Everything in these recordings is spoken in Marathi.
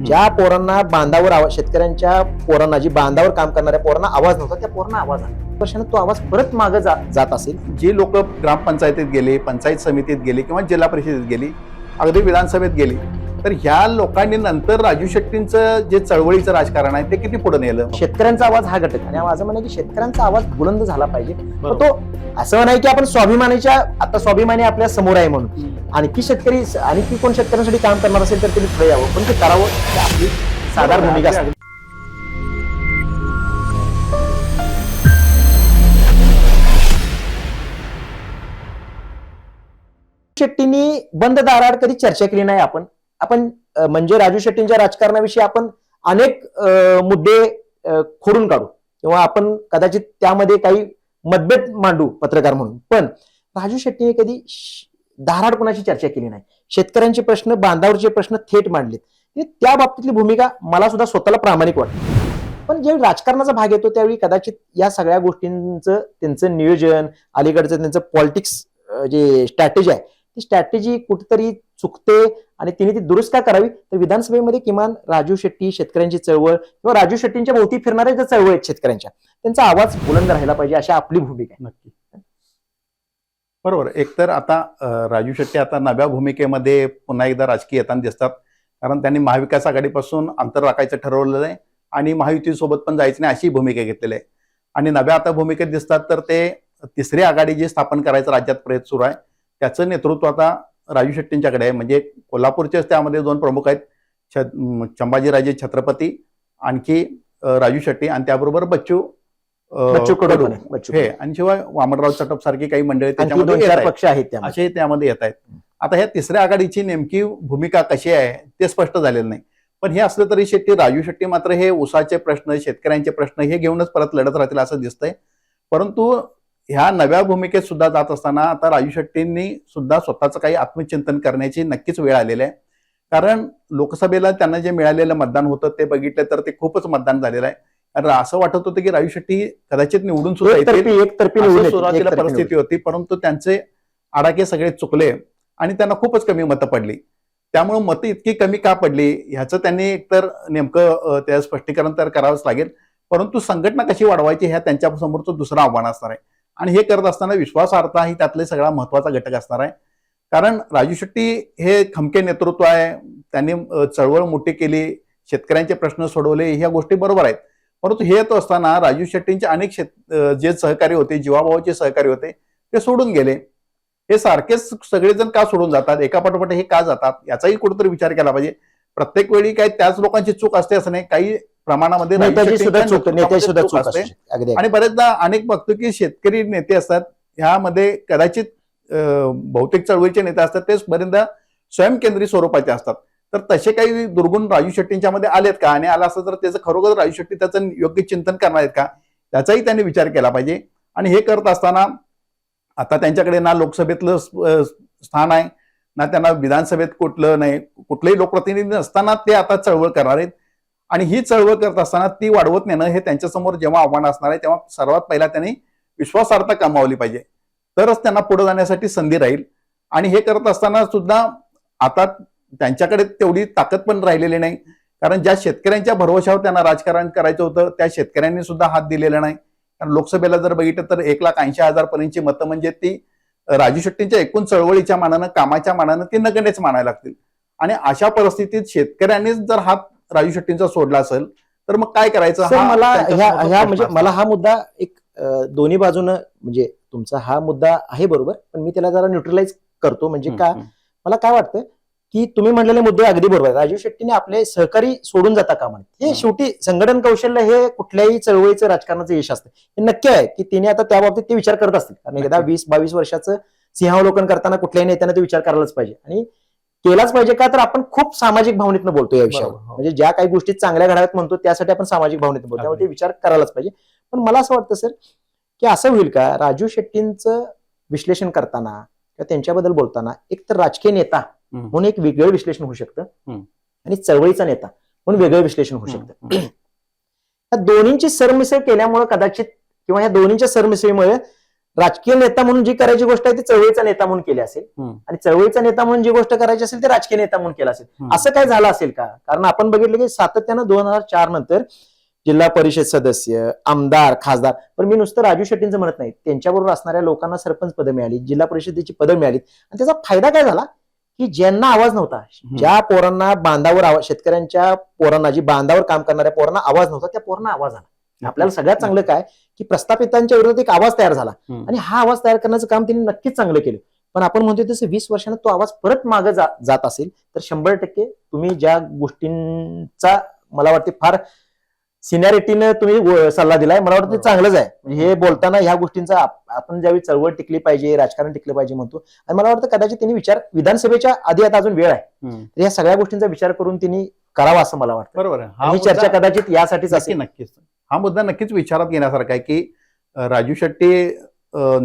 ज्या पोरांना बांधावर आवाज, शेतकऱ्यांच्या पोरांना, जी बांधावर काम करणाऱ्या पोरांना आवाज नव्हता, त्या पोरांना आवाज आला. वर्षानं तो आवाज परत मागे जात असेल. जी लोक ग्रामपंचायतीत गेली, पंचायत समितीत गेली किंवा जिल्हा परिषदेत गेली, अगदी विधानसभेत गेली, तर ह्या लोकांनी नंतर राजू शेट्टींचं जे चळवळीचं राजकारण आहे ते किती पुढे नेलं. शेतकऱ्यांचा आवाज हा घटक, आणि माझं म्हणणं की शेतकऱ्यांचा आवाज बुलंद झाला पाहिजे. तो असं नाही की आपण स्वाभिमानीच्या, आता स्वाभिमानी आपल्या समोर आहे म्हणून आणखी शेतकरी, आणखी कोण शेतकऱ्यांसाठी काम करणार असेल तर त्यांनी पुढे यावं, पण ते करावं, ही आपली साधारण भूमिका असते. शेट्टींनी बंद दाराआड कधी चर्चा केली नाही. आपण म्हणजे राजू शेट्टींच्या राजकारणाविषयी आपण अनेक मुद्दे खोडून काढू किंवा आपण कदाचित त्यामध्ये काही मतभेद मांडू पत्रकार म्हणून, पण राजू शेट्टीने कधी दाराआड कोणाची चर्चा केली नाही. शेतकऱ्यांचे प्रश्न, बांधावरचे प्रश्न थेट मांडलेत. त्या बाबतीतली भूमिका मला सुद्धा स्वतःला प्रामाणिक वाटते. पण ज्यावेळी राजकारणाचा भाग येतो त्यावेळी कदाचित या सगळ्या गोष्टींचं, त्यांचं नियोजन, अलीकडचं त्यांचं पॉलिटिक्स जे स्ट्रॅटेजी आहे, ती स्ट्रॅटेजी कुठेतरी चुकते आणि तिने ती दुरुस्त का करावी. तर विधानसभेमध्ये किमान राजू शेट्टी, शेतकऱ्यांची चळवळ किंवा राजू शेट्टींच्या भोवती फिरणाऱ्या ज्या चळवळ आहेत शेतकऱ्यांच्या, त्यांचा आवाज बुलंद राहिला पाहिजे, अशी आपली भूमिका आहे. नक्की, बरोबर. एकतर आता राजू शेट्टी आता नव्या भूमिकेमध्ये पुन्हा एकदा राजकीय येताना दिसतात, कारण त्यांनी महाविकास आघाडीपासून अंतर राखायचं ठरवलेलं आहे आणि महायुतीसोबत पण जायचं नाही अशी भूमिका घेतलेली आहे. आणि नव्या आता भूमिकेत दिसतात तर ते तिसरी आघाडी जी स्थापन करायचं राज्यात प्रयत्न सुरू आहे, त्याचं नेतृत्व आता राजू शेट्टींच्याकडे आहे. म्हणजे कोल्हापूरचेच त्यामध्ये दोन प्रमुख आहेत, संभाजीराजे छत्रपती, आणखी राजू शेट्टी, आणि त्याबरोबर बच्चू कडू हे, आणि शिवाय वामनराव चटप सारखी काही मंडळी त्याच्यामध्ये पक्ष आहेत असे त्यामध्ये येत आहेत. आता ह्या तिसऱ्या आघाडीची नेमकी भूमिका कशी आहे ते स्पष्ट झालेलं नाही. पण हे असलं तरी राजू शेट्टी मात्र हे ऊसाचे प्रश्न, शेतकऱ्यांचे प्रश्न हे घेऊनच परत लढत राहतील असं दिसतंय. परंतु ह्या नव्या भूमिकेत सुद्धा जात असताना आता राजू शेट्टींनी सुद्धा स्वतःचं काही आत्मचिंतन करण्याची नक्कीच वेळ आलेली आहे. कारण लोकसभेला त्यांना जे मिळालेलं मतदान होतं ते बघितलं तर ते खूपच मतदान झालेलं आहे. कारण असं वाटत होतं की राजू शेट्टी कदाचित निवडून सुद्धा येतील, सुरुवातीला परिस्थिती होती, परंतु त्यांचे आडाखे सगळे चुकले आणि त्यांना खूपच कमी मतं पडली. त्यामुळे मतं इतकी कमी का पडली ह्याचं त्यांनी एकतर नेमकं त्या स्पष्टीकरण तर करावंच लागेल. परंतु संघटना कशी वाढवायची ह्या त्यांच्या समोरचं दुसरं आव्हान असणार आहे. आणि हे करत असताना विश्वासार्हता ही त्यातले सगळा महत्वाचा घटक असणार आहे. कारण राजू शेट्टी हे खमके नेतृत्व आहे, त्यांनी चळवळ मोठी केली, शेतकऱ्यांचे प्रश्न सोडवले, ह्या गोष्टी बरोबर आहेत. परंतु हे येत असताना राजू शेट्टींचे अनेक जे सहकारी होते, जीवाभावाचे सहकारी होते, ते सोडून गेले. हे सारखेच सगळेजण का सोडून जातात, एकापाठोपाठ हे का जातात, याचाही कुठेतरी विचार केला पाहिजे. प्रत्येक वेळी काही त्याच लोकांची चूक असते असं नाही, काही प्रमाणामध्ये चूक असते. आणि बरेचदा अनेक बघतो की शेतकरी नेते असतात, ह्यामध्ये कदाचित बहुतेक चळवळीचे नेते असतात ते बरेचदा स्वयंकेंद्री स्वरूपाचे असतात. तर तसे काही दुर्गुण राजू शेट्टींच्या मध्ये आलेत का, आणि आला असं तर त्याचं खरोखर राजू शेट्टी त्याचं योग्य चिंतन करणार आहेत का, त्याचाही त्यांनी विचार केला पाहिजे. आणि हे करत असताना आता त्यांच्याकडे ना लोकसभेतलं स्थान आहे, ना त्यांना विधानसभेत कुठलं नाही, कुठलेही लोकप्रतिनिधी नसताना ते आता चळवळ करणार आहेत. आणि ही चळवळ करत असताना ती वाढवत नेणं हे त्यांच्यासमोर जेव्हा आव्हान असणार आहे, तेव्हा सर्वात पहिला त्यांनी विश्वासार्हता कमावली पाहिजे, तरच त्यांना पुढे जाण्यासाठी संधी राहील. आणि हे करत असताना सुद्धा आता त्यांच्याकडे तेवढी ताकद पण राहिलेली नाही, कारण ज्या शेतकऱ्यांच्या भरवशावर त्यांना राजकारण करायचं होतं त्या शेतकऱ्यांनी सुद्धा हात दिलेला नाही. कारण लोकसभेला जर बघितलं तर 1,80,000 पर्यंतची मतं म्हणजे ती राजू शेट्टींच्या एकूण चळवळीच्या मानानं, कामाच्या मानानं ती नगण्यच मानायला लागतील. आणि अशा परिस्थितीत शेतकऱ्यांनीच जर हात राजू शेट्टींचा सोडला असेल तर मग काय करायचं. मला हा मुद्दा एक दोन्ही बाजूनं, म्हणजे तुमचा हा मुद्दा आहे बरोबर, पण मी त्याला जरा न्यूट्रलाइज करतो. म्हणजे का, मला काय वाटतं की तुम्ही म्हणलेले मुद्दे अगदी बरोबर आहे. राजू शेट्टीने आपले सहकारी सोडून जाता कामा नये. हे शेवटी संघटन कौशल्य हे कुठल्याही चळवळीचं, राजकारणाचं यश असतं. हे नक्की आहे की तिने आता त्या बाबतीत ते विचार करत असतील, कारण एकदा 20-22 वर्षाचं सिंहावलोकन करताना कुठल्याही नेत्याने ते विचार करायलाच पाहिजे, आणि केलाच पाहिजे. का तर आपण खूप सामाजिक भावनेतनं बोलतो या विषयावर, म्हणजे ज्या काही गोष्टी चांगल्या घडाव्यात म्हणतो त्यासाठी आपण सामाजिक भावनेतनं बोलतो, त्यामुळे ते विचार करायलाच पाहिजे. पण मला असं वाटतं सर की असं होईल का, राजू शेट्टींचं विश्लेषण करताना किंवा त्यांच्याबद्दल बोलताना एक तर राजकीय नेता म्हणून एक वेगळं विश्लेषण होऊ शकतं, आणि चळवळीचा नेता म्हणून वेगळं विश्लेषण होऊ शकतं. या दोन्हींची सरमिसळ केल्यामुळे कदाचित, किंवा या दोन्हींच्या सरमिसळीमुळे राजकीय नेता म्हणून जी करायची गोष्ट आहे ती चळवळीचा नेता म्हणून केली असेल आणि चळवळीचा नेता म्हणून जी गोष्ट करायची असेल ती राजकीय नेता म्हणून केला असेल. असं काय झालं असेल का? कारण आपण बघितलं की सातत्यानं 2004 नंतर जिल्हा परिषद सदस्य, आमदार, खासदार, पण मी नुसतं राजू शेट्टींचं म्हणत नाही, त्यांच्याबरोबर असणाऱ्या लोकांना सरपंच पदं मिळाली, जिल्हा परिषदेची पदं मिळाली आणि त्याचा फायदा काय झाला की ज्यांना आवाज नव्हता, ज्या पोरांना बांधावर आवाज, शेतकऱ्यांच्या पोरांना, जी बांधावर काम करणाऱ्या पोरांना आवाज नव्हता, त्या पोरांना आवाज आला. आपल्याला सगळ्यात चांगलं काय की प्रस्थापितांच्या विरोधात एक आवाज तयार झाला आणि हा आवाज तयार करण्याचं काम त्यांनी नक्कीच चांगलं केलं. पण आपण म्हणतोय तसं 20 वर्षांना तो आवाज परत मागे जात असेल तर 100% तुम्ही ज्या गोष्टींचा मला वाटते फार सिनियरिटीनं तुम्ही सल्ला दिलाय, मला वाटतं ते चांगलंच आहे. म्हणजे हे बोलताना ह्या गोष्टींचा आपण ज्यावेळी चळवळ टिकली पाहिजे, राजकारण टिकलं पाहिजे म्हणतो, आणि मला वाटतं कदाचित त्यांनी विचार विधानसभेच्या आधी, आता अजून वेळ आहे, तर या सगळ्या गोष्टींचा विचार करून त्यांनी करावा असं मला वाटतं. बरोबर आहे. ही चर्चा कदाचित यासाठीच असेल. नक्कीच हा मुद्दा नक्कीच विचारात घेण्यासारखा आहे की राजू शेट्टी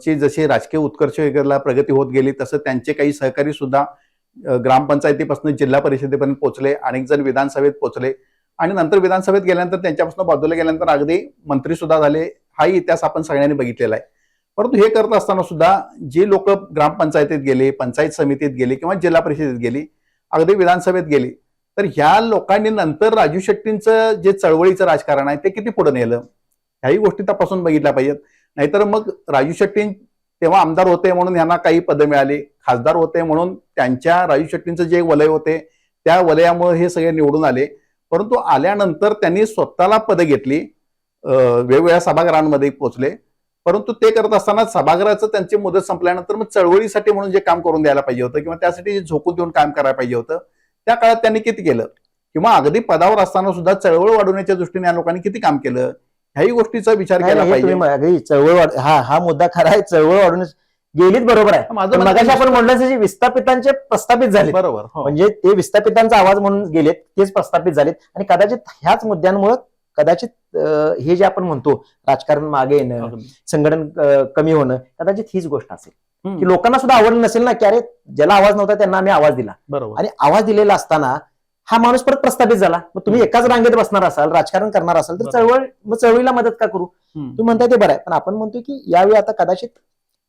ची जशी राजकीय उत्कर्ष वगैरेला प्रगती होत गेली तसं त्यांचे काही सहकारी सुद्धा ग्रामपंचायतीपासून जिल्हा परिषदेपर्यंत पोहोचले, अनेक जण विधानसभेत पोहोचले आणि नंतर विधानसभेत गेल्यानंतर त्यांच्यापासून बाजूला गेल्यानंतर अगदी मंत्री सुद्धा झाले. हाही इतिहास आपण सगळ्यांनी बघितलेला आहे. परंतु हे करत असताना सुद्धा जे लोक ग्रामपंचायतीत गेले, पंचायत समितीत गेले किंवा जिल्हा परिषदेत गेली, अगदी विधानसभेत गेली, तर ह्या लोकांनी नंतर राजू शेट्टींचं जे चळवळीचं राजकारण आहे ते किती पुढे नेलं ह्याही गोष्टी तपासून बघितल्या पाहिजेत. नाहीतर मग राजू शेट्टी तेव्हा आमदार होते म्हणून यांना काही पदं मिळाली, खासदार होते म्हणून त्यांच्या राजू शेट्टींचं जे वलय होते त्या वलयामुळे हे सगळे निवडून आले. परंतु आल्यानंतर त्यांनी स्वतःला पदं घेतली, वेगवेगळ्या सभागृहांमध्ये पोहोचले. परंतु ते करत असताना सभागृहाचं त्यांची मुदत संपल्यानंतर मग चळवळीसाठी म्हणून जे काम करून द्यायला पाहिजे होतं किंवा त्यासाठी झोकून देऊन काम करायला पाहिजे होतं त्या काळात त्यांनी किती केलं, किंवा अगदी पदावर असताना सुद्धा चळवळ वाढवण्याच्या दृष्टीने या लोकांनी किती काम केलं ह्याही गोष्टीचा विचार केला पाहिजे. चळवळ हा मुद्दा खरा आहे, चळवळ वाढवून गेलीच बरोबर आहे. मगाशी आपण म्हटलं विस्थापितांचे प्रस्थापित झाले, बरोबर, म्हणजे ते विस्थापितांचा आवाज म्हणून गेलेत, तेच प्रस्थापित झालेत आणि कदाचित ह्याच मुद्द्यांमुळे कदाचित हे जे आपण म्हणतो राजकारण मागे येणं, संघटन कमी होणं, कदाचित हीच गोष्ट असेल की लोकांना सुद्धा आवडलं नसेल ना की अरे ज्याला आवाज नव्हता त्यांना आम्ही आवाज दिला, बरोबर, आणि आवाज दिलेला असताना हा माणूस परत प्रस्थापित झाला. मग तुम्ही एकाच रांगेत बसणार असाल, राजकारण करणार असाल तर चळवळीला मदत का करू? तुम्ही म्हणताय ते बरं आहे, पण आपण म्हणतो की यावेळी आता कदाचित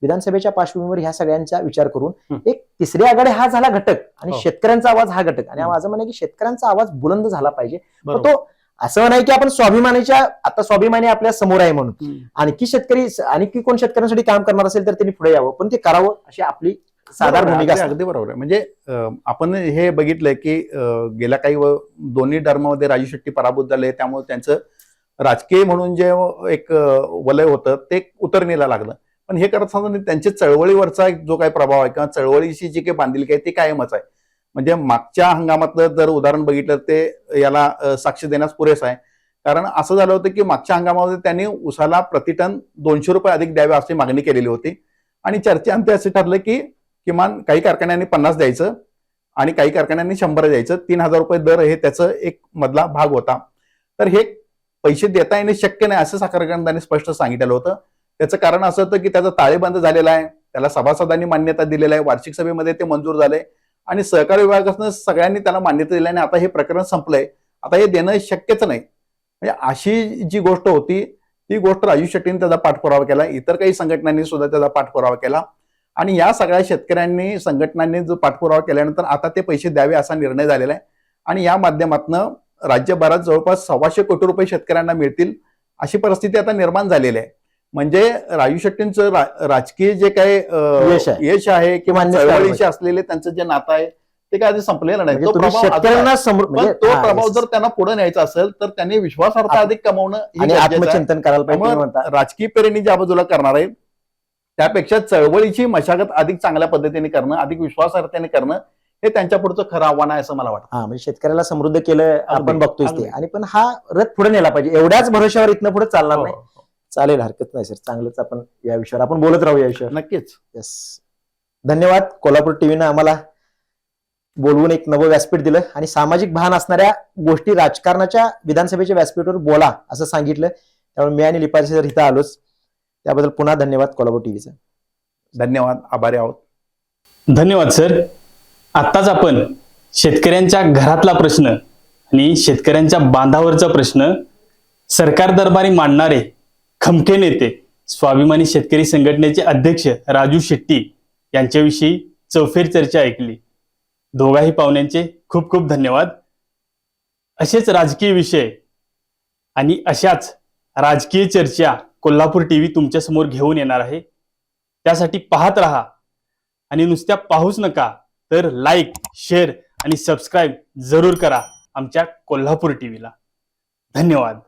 विधानसभेच्या पार्श्वभूमीवर ह्या सगळ्यांचा विचार करून एक तिसरी आघाडी हा झाला घटक आणि शेतकऱ्यांचा आवाज हा घटक, आणि माझं म्हणणं की शेतकऱ्यांचा आवाज बुलंद झाला पाहिजे. तो असं नाही की आपण स्वाभिमानीच्या, आता स्वाभिमानी आपल्या समोर आहे म्हणून आणखी शेतकरी, आणखी कोण शेतकऱ्यांसाठी काम करणार असेल तर त्यांनी पुढे यावं, पण ते करावं अशी आपली साधारण भूमिका. अगदी बरोबर आहे. म्हणजे आपण हे बघितलंय की गेल्या काही दोन्ही टर्ममध्ये राजू शेट्टी पराभूत झाले, त्यामुळे त्यांचं राजकीय म्हणून जे एक वलय होतं ते उतरणीला लागलं. पण हे करत असताना त्यांच्या चळवळीवरचा जो काही प्रभाव आहे किंवा चळवळीशी जी काही बांधिलकी आहे ती कायमच आहे. म्हणजे मागच्या हंगामातलं जर उदाहरण बघितलं ते याला साक्ष देण्यास पुरेस आहे. कारण असं झालं होतं की मागच्या हंगामामध्ये त्यांनी उसाला प्रतिटन 200 रुपये अधिक द्यावे अशी मागणी केलेली होती आणि चर्चेअंती असे ठरलं की किमान काही कारखान्यांनी 50 द्यायचं आणि काही कारखान्यांनी 100 द्यायचं, 3000 रुपये दर हे त्याचं एक मधला भाग होता. तर हे पैसे देता येणे शक्य नाही असं साखर कारखानदारांनी स्पष्ट सांगितलेलं होतं. त्याचं कारण असं होतं की त्याचा ताळेबंद झालेला आहे, त्याला सभासदांनी मान्यता दिलेली आहे, वार्षिक सभेमध्ये ते मंजूर झाले आणि सहकार विभागापासून सगळ्यांनी त्याला मान्यता दिली आणि आता हे प्रकरण संपलंय, आता हे देणं शक्यच नाही. म्हणजे अशी जी गोष्ट होती ती गोष्ट राजू शेट्टीने त्याचा पाठपुरावा केला, इतर काही संघटनांनी सुद्धा त्याचा पाठपुरावा केला आणि या सगळ्या शेतकऱ्यांनी संघटनांनी जो पाठपुरावा केल्यानंतर आता ते पैसे द्यावे असा निर्णय झालेला आहे आणि या माध्यमातून राज्यभरात जवळपास 125 कोटी रुपये शेतकऱ्यांना मिळतील अशी परिस्थिती आता निर्माण झालेली आहे. म्हणजे राजू शेट्टींचं राजकीय जे काही यश आहे किंवा चळवळीशी असलेले त्यांचं जे नातं आहे ते काय संपलेलं नाही. तो प्रभाव जर त्यांना पुढे न्यायचा असेल तर त्यांनी विश्वासार्हता अधिक कमवणं, आत्मचिंतन करायला पाहिजे. राजकीय पेरणी ज्या बाजूला करणार आहे त्यापेक्षा चळवळीची मशागत अधिक चांगल्या पद्धतीने करणं, अधिक विश्वासार्हतेने करणं हे त्यांच्या पुढचं खरं आव्हान आहे असं मला वाटतं. म्हणजे शेतकऱ्याला समृद्ध केलं आपण बघतोय ते, आणि पण हा रथ पुढे नेला पाहिजे. एवढ्याच भरोश्यावर इथनं पुढे चालणार नाही. चालेल, हरकत नाही सर, चांगलंच आपण या विषयावर आपण बोलत राहू या विषयावर. नक्कीच. येस, धन्यवाद. कोल्हापूर टीव्हीनं आम्हाला बोलवून एक नवं व्यासपीठ दिलं आणि सामाजिक भान असणाऱ्या गोष्टी राजकारणाच्या विधानसभेच्या व्यासपीठावर बोला असं सांगितलं. त्यामुळे मी आणि लिपाजी सर इथं आलोच, त्याबद्दल पुन्हा धन्यवाद कोल्हापूर टीव्हीचा. धन्यवाद, आभारी आहोत. धन्यवाद सर. आत्ताच आपण शेतकऱ्यांच्या घरातला प्रश्न आणि शेतकऱ्यांच्या बांधावरचा प्रश्न सरकार दरबारी मांडणारे खमके नेते स्वाभिमानी शेतकरी संघटनेचे अध्यक्ष राजू शेट्टी यांच्याविषयी चौफेर चर्चा ऐकली. दोघाही पाहुण्यांचे खूप खूप धन्यवाद. असेच राजकीय विषय आणि अशाच राजकीय चर्चा कोल्हापूर टीव्ही तुमच्या समोर घेऊन येणार आहे. त्यासाठी पाहत राहा आणि नुसत्या पाहूच नका तर लाईक, शेअर आणि सबस्क्राईब जरूर करा आमच्या कोल्हापूर टीव्हीला. धन्यवाद.